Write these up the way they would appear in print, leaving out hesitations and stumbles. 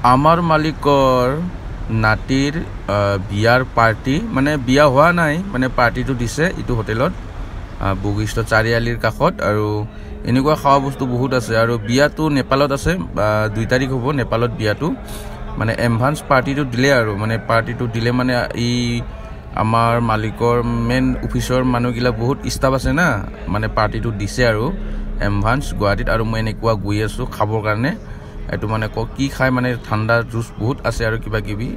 আমাৰ মালিকৰ নাতিৰ বিয়াৰ পাৰ্টি মানে বিয়া হোৱা নাই মানে পাৰ্টিটো দিছে ইটো হোটেলত বগিষ্ট চাৰিআলিৰ কাষত আৰু এনেকুৱা খাওয়া বস্তু বহুত আছে আৰু বিয়াটো নেপালত আছে 2 তাৰিখ হ'ব নেপালত বিয়াটো মানে এডভান্স পাৰ্টিটো দিলে আৰু মানে পাৰ্টিটো দিলে মানে ই আমাৰ মালিকৰ মেন অফিচৰ মানুহগিলা বহুত ষ্টাফ আছে না মানে পাৰ্টিটো দিছে আৰু এডভান্স গুৱাহাটীত আৰু মই এনেকুৱা গৈ আছো খাবৰ কাৰণে এটো মানে কি খাই মানে ঠাণ্ডা জুস বহুত আছে আৰু কিবা কিবি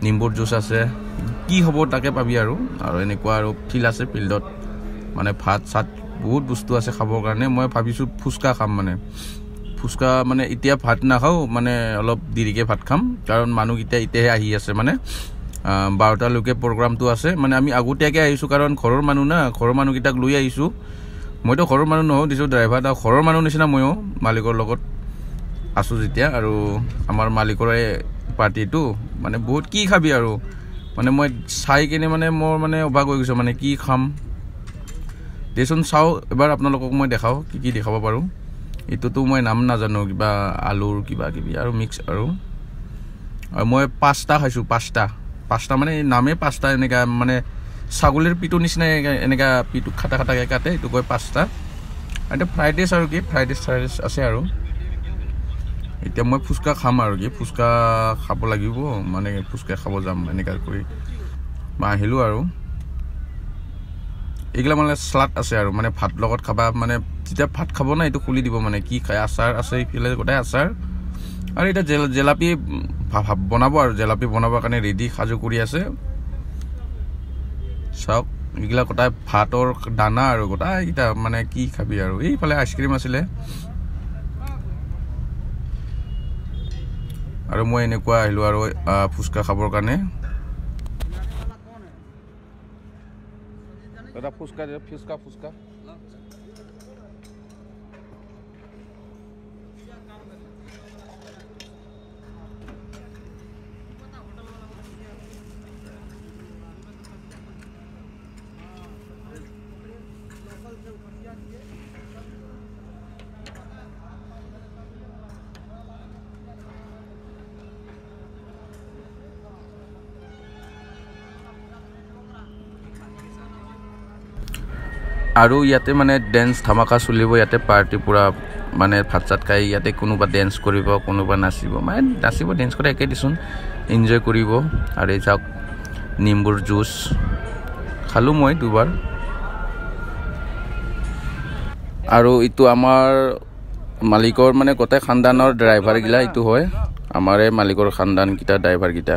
নিম্বুৰ জুস আছে কি হ'ব তাকে পাবি আৰু এনেকুৱা আৰু ফিল আছে ফিল্ডত মানে ভাত সাত বহুত বস্তু আছে খাবৰ কাৰণে মই ভাবিছো ফুচকা খাম মানে ফুচকা মানে এতিয়া ভাত না খাও মানে অলপ দেৰিকে ভাত খাম কাৰণ মানুহ ইতেহে আহি আছে মানে 12টা লৈকে প্ৰগ্ৰামটো আছে মানে আমি আগতিয়াকে আহিছো কাৰণ ঘৰৰ মানুহ না ঘৰৰ মানুহ কিটাক লৈ আহিছো মইতো ঘৰৰ মানুহ নহও দিছো ড্ৰাইভাৰ দা ঘৰৰ মানুহ নিচিনা মইও মালিকৰ লগত আছো যেতিয়া আৰু আমাৰ মালিকৰে পাৰ্টিটো মানে বহুত কি খাবি আৰু মানে মই চাই কিনে মানে মোৰ মানে অবাক হৈ গৈছো মানে কি খাম দেচোন চাও এবাৰ আপোনালোকক মই দেখাও কি দেখাব পাৰো এটোতো মই নাম নাজানো কিবা আলুৰ কিবা কিবি আৰু মিক্স আৰু মই পাস্তা খাইছো পাস্তা মানে নামে পাস্তা এনেকা মানে ছাগলীৰ পিটো নিচিনা এনেকা পিটো খাটা খাটাকে কাটে এটো কয় পাস্তা এটা ফ্ৰাইড ৰাইচ আৰু কি ফ্ৰাইড ৰাইচ আছে আৰু এতিয়া মই ফুচকা খাম আৰু কি ফুচকা খাব লাগিব মানে ফুচকা খাব যাম এনেকা কৰি আহিলো আৰু এগলা মানে স্লাড আছে আৰু মানে ভাত লগত খাবা মানে যেতিয়া ভাত খাব না এটো খুলি দিব মানে কি খায় আচাৰ আছে ইফালে গোটাই আচাৰ আৰু এটা জেলাপি বনাব আৰু জেলাপি বনাবৰ কাৰণে ৰেডি খাজু কৰি আছে সব এগলা গোটাই ভাতৰ দানা আৰু গোটাই এটা মানে কি খাবি আৰু এইফালে আইচক্ৰীম আছিলে আৰু মই এনেকুৱা আহিলো আৰু ফুচকা খাবৰ কাৰণে এটা ফুচকা আৰু ইয়াতে মানে ড্যান্স ধামাকা চলিব ইয়াতে পাৰ্টি পুৰা মানে ভাত চাত খাই ইয়াতে কোনোবা ড্যান্স কৰিব কোনোবা নাচিব মানে নাচিব ড্যান্স কৰে একে দিছুন এনজয় কৰিব আৰু এই যাওক নিম্বুৰ জুস খালো মই দুবাৰ আৰু ইটো আমাৰ মালিকৰ মানে গোটেই খানদানৰ ড্ৰাইভাৰ গিলা ইটো হয় আমাৰে মালিকৰ খানদান কিটা ড্ৰাইভাৰ কিটা